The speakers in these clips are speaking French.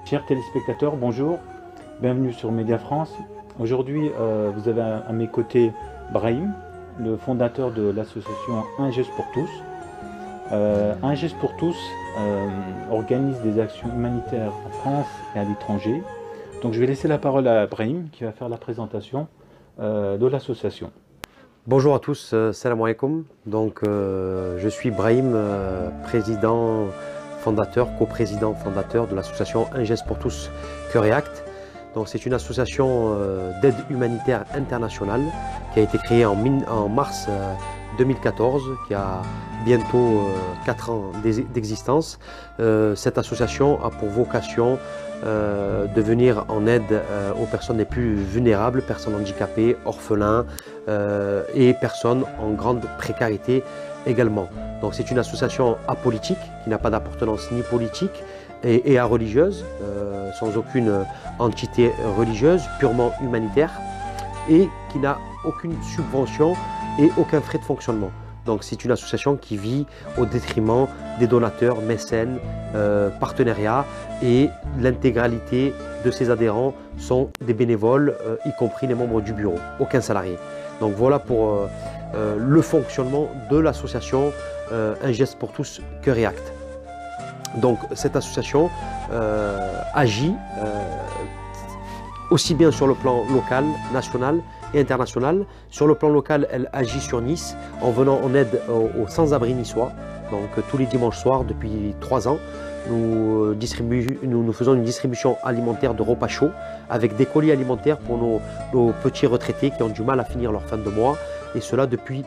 Chers téléspectateurs, bonjour, bienvenue sur Média France. Aujourd'hui, vous avez à mes côtés Brahim, le fondateur de l'association Un geste pour tous. Un geste pour tous organise des actions humanitaires en France et à l'étranger. Donc je vais laisser la parole à Brahim qui va faire la présentation de l'association. Bonjour à tous, salam alaikum. Donc je suis Brahim, président fondateur, coprésident fondateur de l'association Un geste pour tous Cœur et Actes. Donc c'est une association d'aide humanitaire internationale qui a été créée en mars 2014, qui a bientôt 4 ans d'existence. Cette association a pour vocation de venir en aide aux personnes les plus vulnérables, personnes handicapées, orphelins et personnes en grande précarité également. Donc c'est une association apolitique qui n'a pas d'appartenance ni politique et religieuse, sans aucune entité religieuse, purement humanitaire et qui n'a aucune subvention et aucun frais de fonctionnement. Donc c'est une association qui vit au détriment des donateurs, mécènes, partenariats, et l'intégralité de ses adhérents sont des bénévoles, y compris les membres du bureau, aucun salarié. Donc voilà pour le fonctionnement de l'association Un geste pour tous Cœur et Actes. Donc cette association agit aussi bien sur le plan local, national et international. Sur le plan local, elle agit sur Nice en venant en aide aux sans-abri niçois. Donc tous les dimanches soirs depuis 3 ans, nous faisons une distribution alimentaire de repas chauds avec des colis alimentaires pour nos petits retraités qui ont du mal à finir leur fin de mois, et cela depuis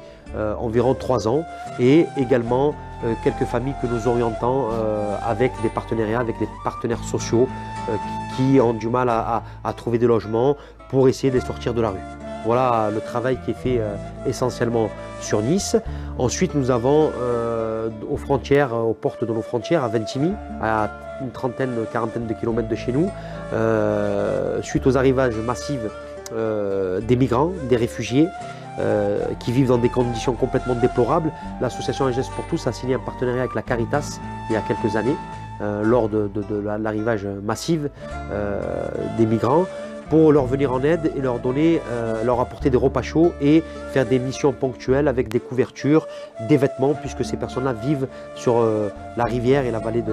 environ 3 ans, et également quelques familles que nous orientons avec des partenariats avec les partenaires sociaux qui ont du mal à trouver des logements pour essayer de les sortir de la rue. Voilà le travail qui est fait essentiellement sur Nice. Ensuite, nous avons aux frontières, aux portes de nos frontières, à Ventimille, à une quarantaine de kilomètres de chez nous, suite aux arrivages massifs des migrants, des réfugiés qui vivent dans des conditions complètement déplorables, l'association Un geste pour tous a signé un partenariat avec la Caritas il y a quelques années, lors de l'arrivage massif des migrants, pour leur venir en aide et leur apporter des repas chauds et faire des missions ponctuelles avec des couvertures, des vêtements, puisque ces personnes-là vivent sur la rivière et la vallée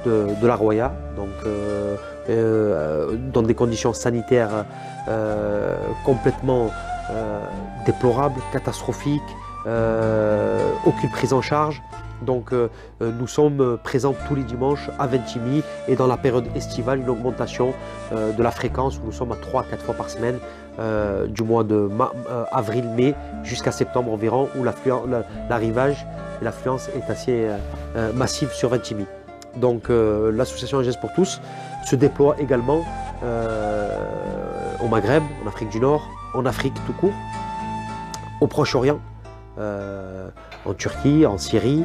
de la Roya, donc dans des conditions sanitaires complètement déplorables, catastrophiques, aucune prise en charge. Donc nous sommes présents tous les dimanches à Ventimille, et dans la période estivale, une augmentation de la fréquence, où nous sommes à 3-4 fois par semaine, du mois de avril-mai jusqu'à septembre environ, où l'arrivage et l'affluence est assez massive sur Ventimille. Donc l'association Un geste pour tous se déploie également au Maghreb, en Afrique du Nord, en Afrique tout court, au Proche-Orient, en Turquie, en Syrie.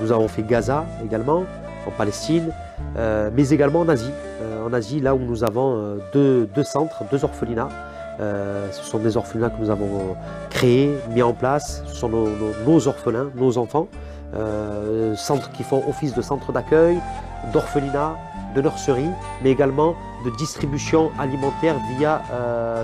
Nous avons fait Gaza également, en Palestine, mais également en Asie. En Asie, là où nous avons deux centres, 2 orphelinats. Ce sont des orphelinats que nous avons créés, mis en place. Ce sont nos orphelins, nos enfants. Centres qui font office de centre d'accueil, d'orphelinat, de nurserie, mais également de distribution alimentaire via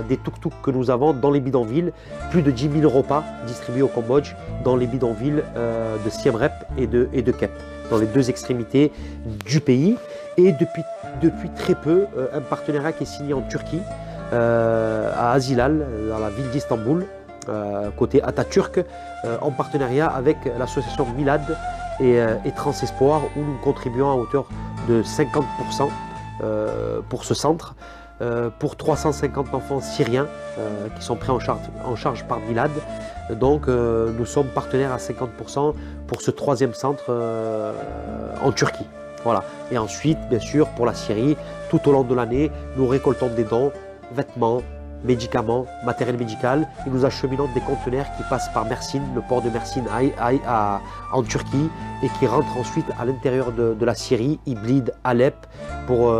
des tuk-tuk que nous avons dans les bidonvilles. Plus de 10 000 repas distribués au Cambodge dans les bidonvilles de Siem Reap et de Kep, dans les 2 extrémités du pays. Et depuis très peu, un partenariat qui est signé en Turquie, à Azilal, dans la ville d'Istanbul, côté Atatürk, en partenariat avec l'association Milad et Transespoir, où nous contribuons à hauteur de 50% pour ce centre, pour 350 enfants syriens qui sont pris en charge par Milad. Donc nous sommes partenaires à 50% pour ce 3e centre en Turquie. Voilà. Et ensuite, bien sûr, pour la Syrie, tout au long de l'année, nous récoltons des dons, vêtements, médicaments, matériel médical, et nous acheminons des conteneurs qui passent par Mersin, le port de Mersin en Turquie, et qui rentrent ensuite à l'intérieur de la Syrie, Idlib, Alep, pour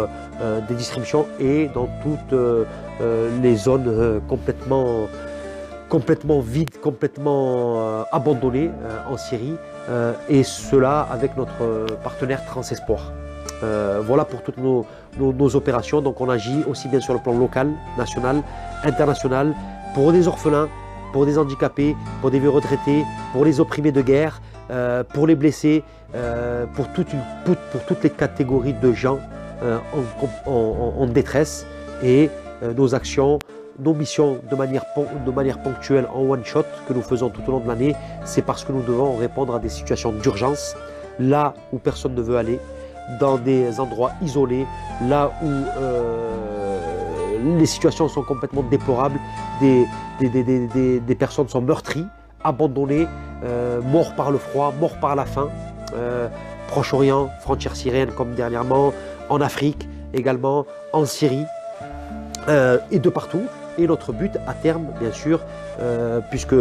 des distributions, et dans toutes les zones complètement vides, complètement abandonnées en Syrie, et cela avec notre partenaire Transespoir. Voilà pour toutes nos opérations. Donc on agit aussi bien sur le plan local, national, international, pour des orphelins, pour des handicapés, pour des vieux retraités, pour les opprimés de guerre, pour les blessés, pour toutes les catégories de gens en détresse. Et nos actions, nos missions de manière ponctuelle en one-shot que nous faisons tout au long de l'année, c'est parce que nous devons répondre à des situations d'urgence, là où personne ne veut aller, dans des endroits isolés, là où les situations sont complètement déplorables, des personnes sont meurtries, abandonnées, morts par le froid, morts par la faim, Proche-Orient, frontière syrienne comme dernièrement, en Afrique également, en Syrie et de partout. Et notre but à terme, bien sûr, puisque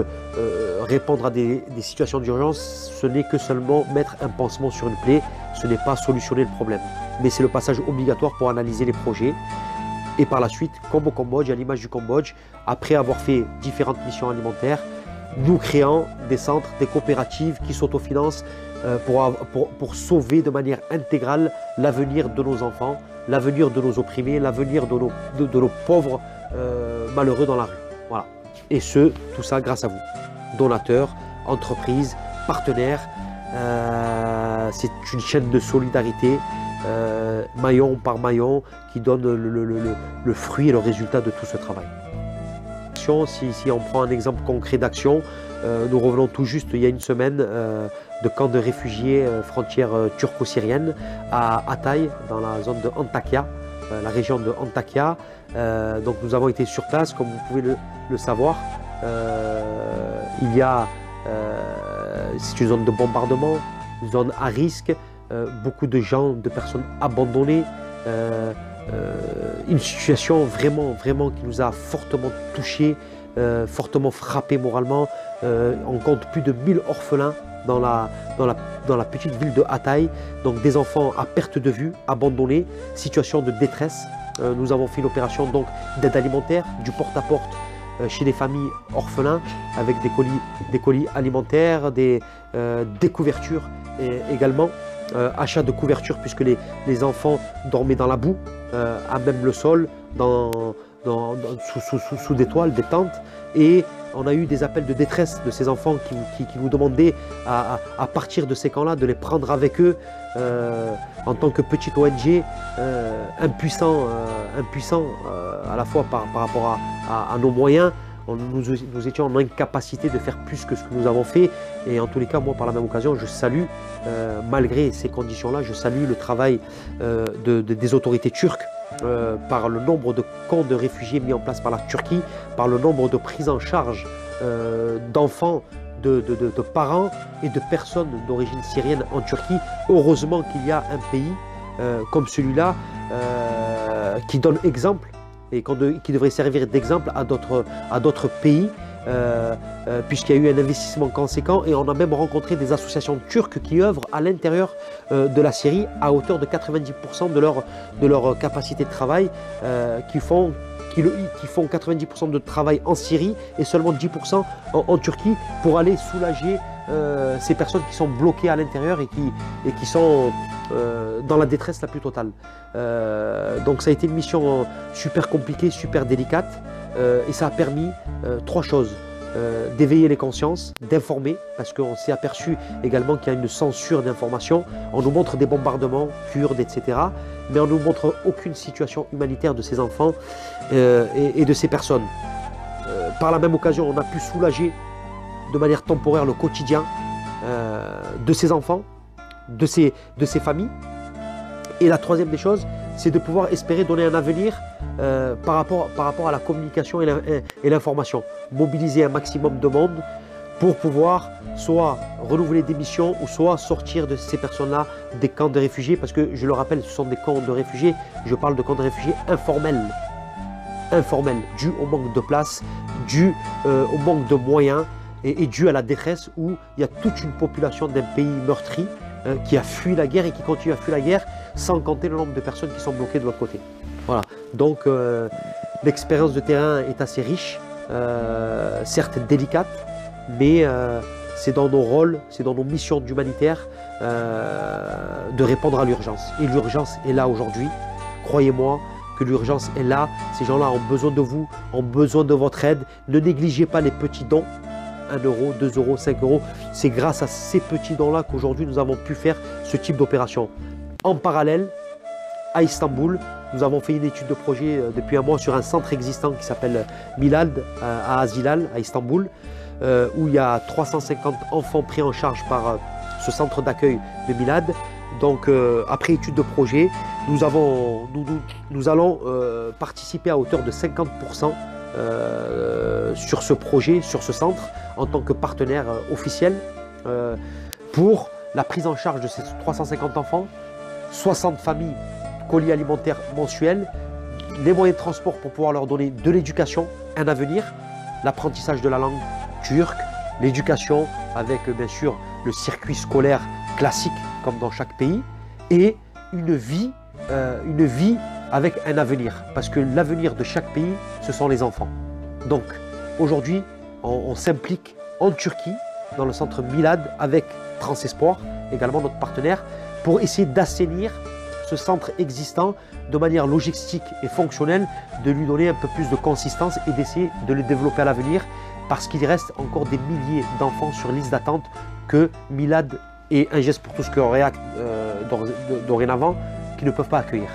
répondre à des situations d'urgence, ce n'est que seulement mettre un pansement sur une plaie, ce n'est pas solutionner le problème. Mais c'est le passage obligatoire pour analyser les projets. Et par la suite, comme au Cambodge, à l'image du Cambodge, après avoir fait différentes missions alimentaires, nous créons des centres, des coopératives qui s'autofinancent pour sauver de manière intégrale l'avenir de nos enfants, l'avenir de nos opprimés, l'avenir de nos pauvres malheureux dans la rue. Voilà. Et tout ça grâce à vous, donateurs, entreprises, partenaires. C'est une chaîne de solidarité, maillon par maillon, qui donne le fruit et le résultat de tout ce travail. Si on prend un exemple concret d'action, nous revenons tout juste il y a une semaine de camp de réfugiés frontière turco-syrienne à Hatay, dans la zone de Antakya, la région de Antakya. Donc nous avons été sur place, comme vous pouvez le savoir. C'est une zone de bombardement, une zone à risque, beaucoup de gens, de personnes abandonnées. Une situation vraiment qui nous a fortement touchés, fortement frappés moralement. On compte plus de 1000 orphelins dans la petite ville de Hatay, donc des enfants à perte de vue, abandonnés, situation de détresse. Nous avons fait une opération d'aide alimentaire, du porte-à-porte chez les familles orphelins, avec des colis alimentaires, des couvertures également. Achat de couvertures puisque les enfants dormaient dans la boue, à même le sol, sous des toiles, des tentes. Et on a eu des appels de détresse de ces enfants qui nous demandaient à partir de ces camps-là, de les prendre avec eux en tant que petite ONG, impuissant à la fois par rapport à nos moyens. Nous étions en incapacité de faire plus que ce que nous avons fait. Et en tous les cas, moi, par la même occasion, je salue, malgré ces conditions-là, je salue le travail des autorités turques, par le nombre de camps de réfugiés mis en place par la Turquie, par le nombre de prises en charge d'enfants, de parents et de personnes d'origine syrienne en Turquie. Heureusement qu'il y a un pays comme celui-là qui donne exemple et qui devrait servir d'exemple à d'autres pays, puisqu'il y a eu un investissement conséquent et on a même rencontré des associations turques qui œuvrent à l'intérieur de la Syrie à hauteur de 90% de leur capacité de travail, qui font 90% de travail en Syrie et seulement 10% en Turquie pour aller soulager ces personnes qui sont bloquées à l'intérieur et qui sont dans la détresse la plus totale. Donc ça a été une mission super compliquée, super délicate, et ça a permis trois choses. D'éveiller les consciences, d'informer, parce qu'on s'est aperçu également qu'il y a une censure d'information. On nous montre des bombardements, Kurdes, etc. Mais on ne nous montre aucune situation humanitaire de ces enfants et de ces personnes. Par la même occasion, on a pu soulager de manière temporaire le quotidien de ces enfants, de ces familles. Et la troisième des choses, c'est de pouvoir espérer donner un avenir par rapport à la communication et l'information. Mobiliser un maximum de monde pour pouvoir soit renouveler des missions ou soit sortir de ces personnes-là des camps de réfugiés, parce que je le rappelle, ce sont des camps de réfugiés, je parle de camps de réfugiés informels, dû au manque de place, dû au manque de moyens et dû à la détresse où il y a toute une population d'un pays meurtri qui a fui la guerre et qui continue à fuir la guerre, sans compter le nombre de personnes qui sont bloquées de l'autre côté. Voilà, donc l'expérience de terrain est assez riche, certes délicate, mais c'est dans nos rôles, c'est dans nos missions d'humanitaire de répondre à l'urgence. Et l'urgence est là aujourd'hui. Croyez-moi que l'urgence est là. Ces gens-là ont besoin de vous, ont besoin de votre aide. Ne négligez pas les petits dons. 1 euro, 2 euros, 5 euros. C'est grâce à ces petits dons-là qu'aujourd'hui nous avons pu faire ce type d'opération. En parallèle, à Istanbul, nous avons fait une étude de projet depuis un mois sur un centre existant qui s'appelle Milad à Azilal, à Istanbul, où il y a 350 enfants pris en charge par ce centre d'accueil de Milad. Donc après étude de projet, nous allons participer à hauteur de 50% sur ce projet, sur ce centre, en tant que partenaire officiel pour la prise en charge de ces 350 enfants, 60 familles, colis alimentaires mensuels, les moyens de transport pour pouvoir leur donner de l'éducation, un avenir, l'apprentissage de la langue turque, l'éducation avec bien sûr le circuit scolaire classique comme dans chaque pays, et une vie avec un avenir, parce que l'avenir de chaque pays, ce sont les enfants. Donc aujourd'hui, on s'implique en Turquie, dans le centre Milad, avec Transespoir, également notre partenaire, pour essayer d'assainir ce centre existant de manière logistique et fonctionnelle, de lui donner un peu plus de consistance et d'essayer de le développer à l'avenir, parce qu'il reste encore des milliers d'enfants sur liste d'attente que Milad et Un Geste pour Tous que React dorénavant qui ne peuvent pas accueillir.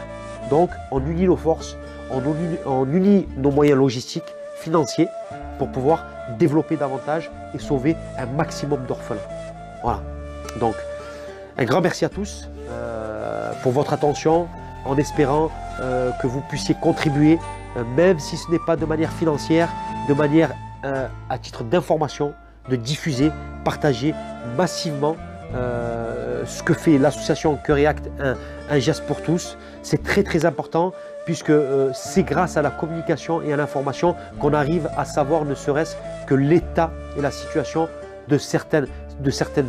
Donc on unit nos forces, on unit nos moyens logistiques, financiers, pour pouvoir développer davantage et sauver un maximum d'orphelins. Voilà. Donc un grand merci à tous pour votre attention, en espérant que vous puissiez contribuer, même si ce n'est pas de manière financière, de manière à titre d'information, de diffuser, partager massivement ce que fait l'association Cœur et Acte, un geste pour tous. C'est très important, puisque c'est grâce à la communication et à l'information qu'on arrive à savoir ne serait-ce que l'état et la situation de certaines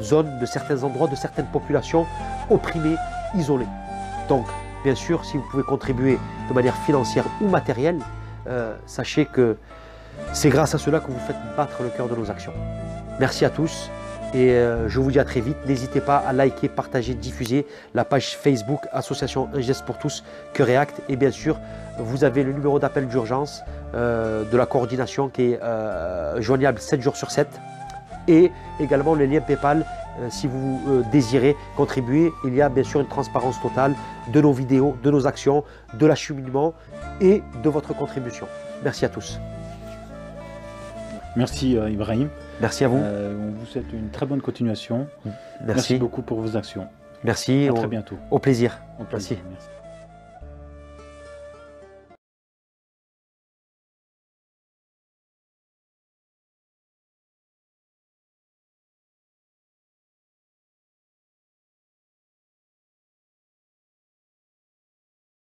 zones, de certains endroits, de certaines populations opprimées, isolées. Donc, bien sûr, si vous pouvez contribuer de manière financière ou matérielle, sachez que c'est grâce à cela que vous faites battre le cœur de nos actions. Merci à tous et je vous dis à très vite. N'hésitez pas à liker, partager, diffuser la page Facebook Association Un Geste pour Tous, Cœur et Acte. Et bien sûr, vous avez le numéro d'appel d'urgence de la coordination qui est joignable 7 jours sur 7. Et également le lien PayPal si vous désirez contribuer. Il y a bien sûr une transparence totale de nos vidéos, de nos actions, de l'acheminement et de votre contribution. Merci à tous. Merci Ibrahim. Merci à vous. On vous souhaite une très bonne continuation. Merci. Merci beaucoup pour vos actions. Merci. À très bientôt. Au plaisir. Au plaisir. Merci.